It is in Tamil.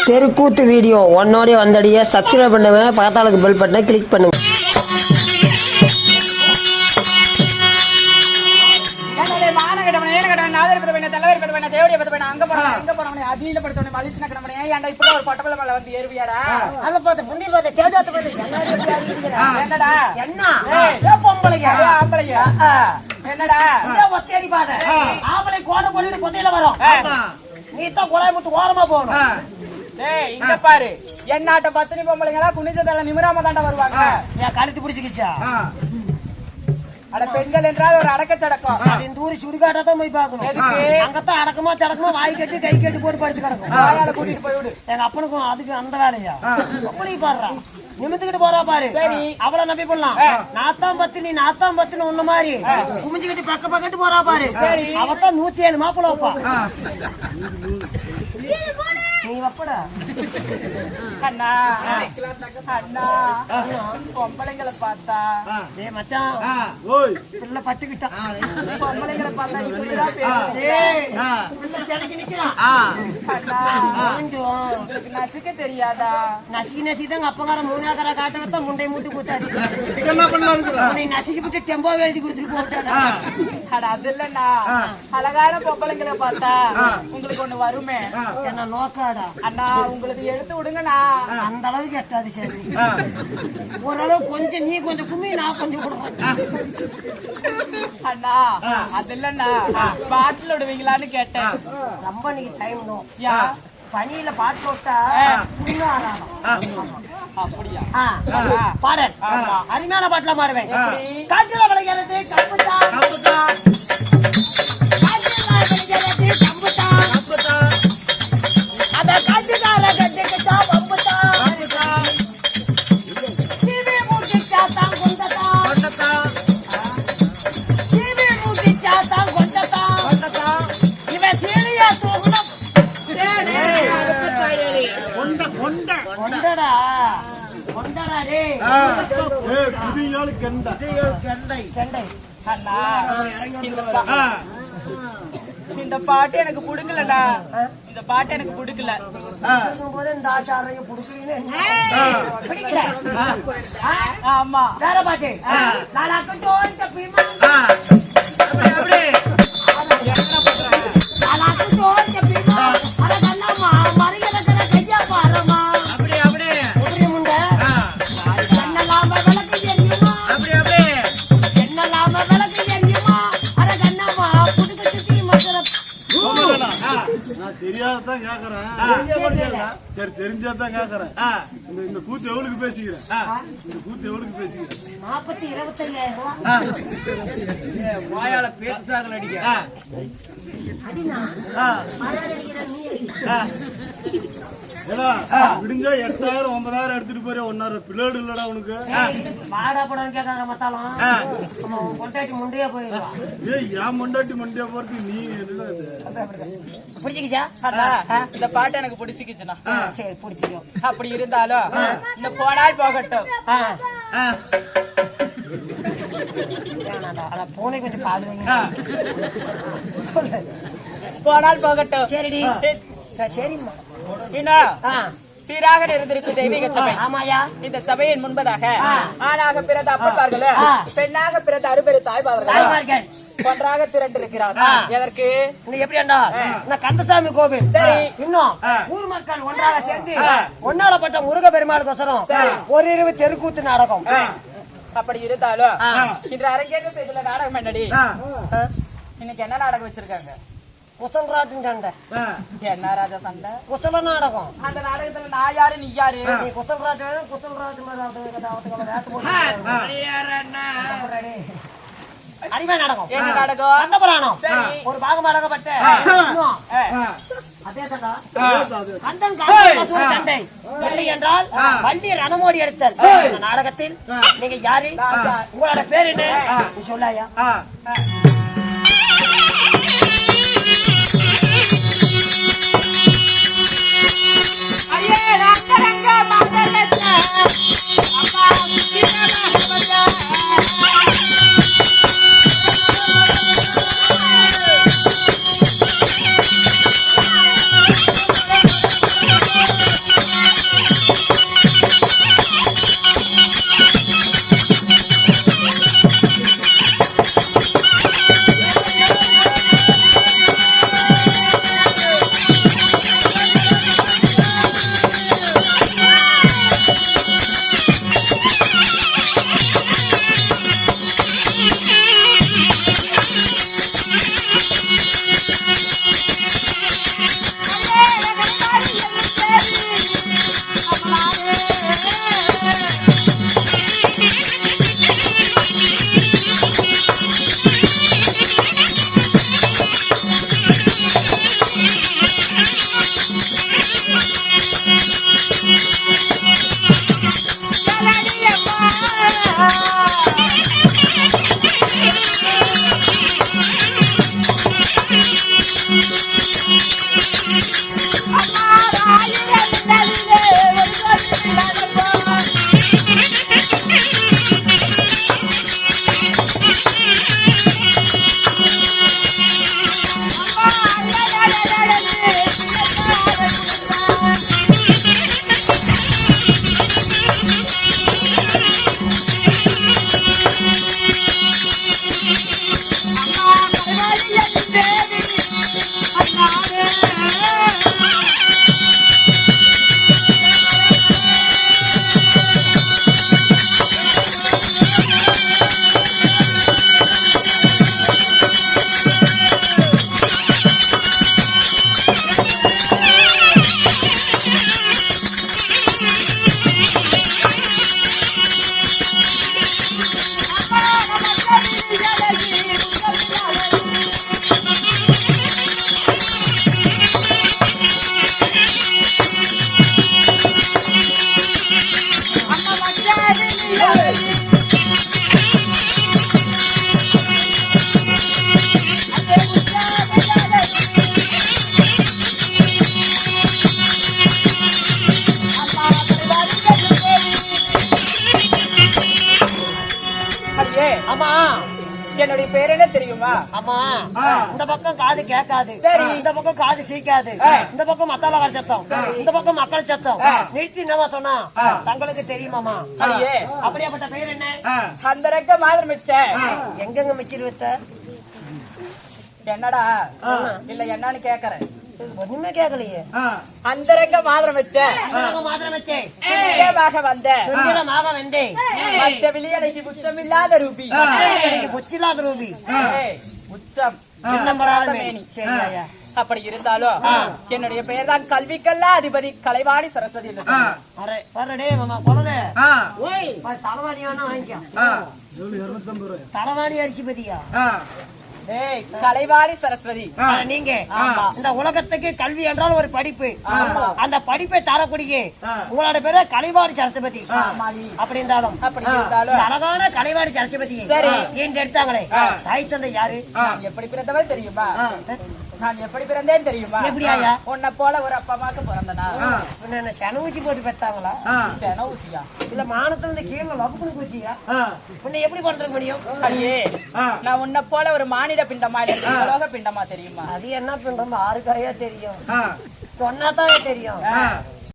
தெருக்கூத்து வீடியோ ஒன்னோடய வந்தடிய சப்ஸ்கிரைப் பண்ணுவேன், பக்கத்தாளுக்கு பெல் பட்டனை கிளிக் பண்ணுங்க. என்னடா ஒத்தேடி பாத ஆம்பளை கோட்டை போட்டு கொத்தையில வரும், நீ தான் குழாய் முட்டு ஓரமா போகணும். இங்க பாரு, என்னாட்ட பத்தினி பொம்பளைங்களா குனிச்சதெல்லாம் நிமிராம தாண்டா வருவாங்க. என் கழுத்து பிடிச்சிக்கிச்சா? அட பெண்கள் என்றால் ஒரு அடக்கச்சடக்கம். இந்த ஊரு சுடுகாட்டா தான் போய் பாக்கணும். அங்கத்தான் அடக்கமா சடக்கமா வாய் கட்டி கை கட்டி போட்டு படுத்து கிடக்கும். வாயால கூட்டிட்டு போய் விடு. எங்க அப்பனுக்கும் அதுக்கு அந்த வேலையா? பொம்பளைக்கு பாடுறா நிமித்துக்கிட்டு போறா பாரு, அவளை நம்பி பண்ணலாம். நாத்தான் பத்தினி உன்ன மாதிரி குமிஞ்சுக்கிட்டு பக்க பக்கட்டு போறா பாரு, அவத்தான் 107 மாப்பிள்ள வைப்பா. நீ வப்படா அண்ணா அண்ணா பொம்பளைங்களை பார்த்தா மச்சான் பிள்ளை பட்டுக்கிட்டான். பொம்பளைங்களை பார்த்தா நசுக்க தெரியாதா? நசுக்கி தான் அப்பங்கார 3 காட்ட வந்தா முண்டை மூட்டு கூத்தாடி நசுக்கி விட்டு டெம்போ எழுதி கொடுத்துட்டு போட்டாடா. அது இல்லண்ணா, அழகான பொம்பளைங்களை பார்த்தா உங்களுக்கு ஒண்ணு வருமே, என்ன நோக்காடா அண்ணா, உங்களுக்கு எடுத்து விடுங்கண்ணா. அந்த அளவுக்கு எட்டாது. சரி, ஓரளவு கொஞ்சம் நீ கொஞ்சம் கும்மி, நான் கொஞ்சம் கொடுப்பேன் அண்ணா. அது இல்லண்ணா, பாட்டில் விடுவீங்களான்னு கேட்டேன். ரொம்ப நீங்க டைம் பனியில பாட்டு விட்டா அப்படியா? பாடல் அருமையான பாட்டுல மாறுவேன். காட்டுல விளையாடுறது கம்புதா, இந்த பாட்டு எனக்கு புடுக்கலடா. இந்த பாட்டு எனக்கு புடுக்கல. ஆமா, வேற பாட்டு தெரியாதான் கேக்குறேன். சரி, தெரிஞ்சாதான் கேக்குறேன். இந்த கூத்து எவ்வளவுக்கு பேசிக்கிறேன்? இந்த கூத்து எவ்வளவுக்கு பேசிக்கிறேன்? 25,000 வாயால பேசாக அடிக்க விடுங்க. 8,000 9,000 எடுத்துட்டு போற ஒன்னாரு பிள்ளைடு இல்லடா உனக்கு. வாடா படம் கேட்காத மத்தாலும் பொண்டாட்டி முண்டையா போயிடுவா. ஏன் பொண்டாட்டி மண்டியா போறது? நீ பிடிச்சிக்கிச்சா? இந்த பாட்டு எனக்கு பிடிச்சிக்கிச்சுனா சரி பிடிச்சிக்கும். அப்படி இருந்தாலும் இந்த போனால் போகட்டும். போனே கொஞ்சம் பாடுவீங்க. போனால் போகட்டும். சரிடி, சரிம்மா. சீராக இருந்திருக்கு தெய்வீக சபை. ஆமாயா, இந்த சபையின் முன்பதாக ஆணாக பிறந்த அப்பப்பார்களும் பெண்ணாக பிறந்த அறுபெரு தாய்மார்கள் ஒன்றாக திரண்டிருக்கிறார். எதற்கு? எப்படி கந்தசாமி கோவில். சரி, இன்னும் ஊர் மக்கள் ஒன்றாக சேர்ந்து ஒன்னாலப்பட்ட முருக பெருமாளுக்கோசரம் ஒரு இரவு தெருக்கூத்து நாடகம். அப்படி இருந்தாலும் இன்று அரங்கேற்றம் செய்துள்ள நாடகம் என்னடி? இன்னைக்கு என்ன நாடகம் வச்சிருக்காங்க? குசல்ராஜன் சண்டை. என்ன ராஜா சண்டை? குசல நாடகம். அந்த நாடகத்துல நான் யாரு நீ யாரு? நீ குசல்ராஜன். அடிமை நாடகம். என்ன நாடகம்? அந்த புராணம். ஒரு பாகம் அடங்கப்பட்ட அதே கந்தன் சண்டை இல்லை என்றால் வள்ளி ரணமோடி எடுத்தல். இந்த நாடகத்தில் நீங்க யாரு? உங்களோட பேர் என்ன சொல்லாயா? என்னுடைய பேர் என்ன தெரியுமா? ஆமா, இந்த பக்கம் காது கேட்காது, சரி. இந்த பக்கம் காது சீக்காது, இந்த பக்கம் மத்தாள சத்தம், இந்த பக்கம் மக்கள் சத்தம். நிறுத்தி என்னமா சொன்னா தங்களுக்கு தெரியுமாமா? அடியே, அப்படியாப்பட்ட பெயர் என்ன? அந்த ரெக்க மாதிரி மிச்சம் எங்கெங்க மிச்சிரு வச்ச? என்னடா இல்ல என்னன்னு கேக்குறேன். ஒண்ணுமே கேட்கலையே. அந்த ரெக்க மாதிரி மிச்சம் மாத்திரம் வச்சேன் வந்த மாக வந்தேன். மச்ச விளியலைக்கு உச்சமில்லாத ரூபி, பொச்சில்லாத ரூபி, உச்சம் சின்னம்பராத மேனி. சரியா? அப்படி இருந்தாலும் என்னுடைய பெயர் தான் கல்விக்கல்ல அதிபதி கலைவாணி சரஸ்வதி. அரே வரடே மாமா கொலனே. ஓய் தலவாணி வேணா வாங்கிக்க. தலவாணி அரிசிபதியா? டேய் கலைவாணி சரஸ்வதி. நீங்க இந்த உலகத்துக்கு கல்வி என்றால் ஒரு படிப்பு. அந்த படிப்பை தரக்கூடிய உங்களோட பேரு கலைவாணி சரஸ்வதி. அப்படி இருந்தாலும் அழகான கலைவாணி சரஸ்வதி ஏன் எடுத்தாங்களே, தாய் தந்தை யாரு? எப்படி பிறந்தவள் தெரியுமா? நான் எப்படி பிறந்தேன் தெரியுமா? எப்படியா? உன்னை போல ஒரு அப்பா அம்மாக்கு பிறந்தனா? என்ன செனவூச்சி போட்டு பெத்தாங்களா? ஊசியா இல்ல மானத்துல இருந்து கீழே லபுக்குன்னு குச்சியா? உன்னை எப்படி படுத்துக்க முடியும்? அடியே, நான் உன்னை போல ஒரு மானிட பிண்டமா இல்ல உலக பிண்டமா தெரியுமா? அது என்ன பிண்டம் ஆறுக்காயா தெரியும், சொன்னாதான் தெரியும்.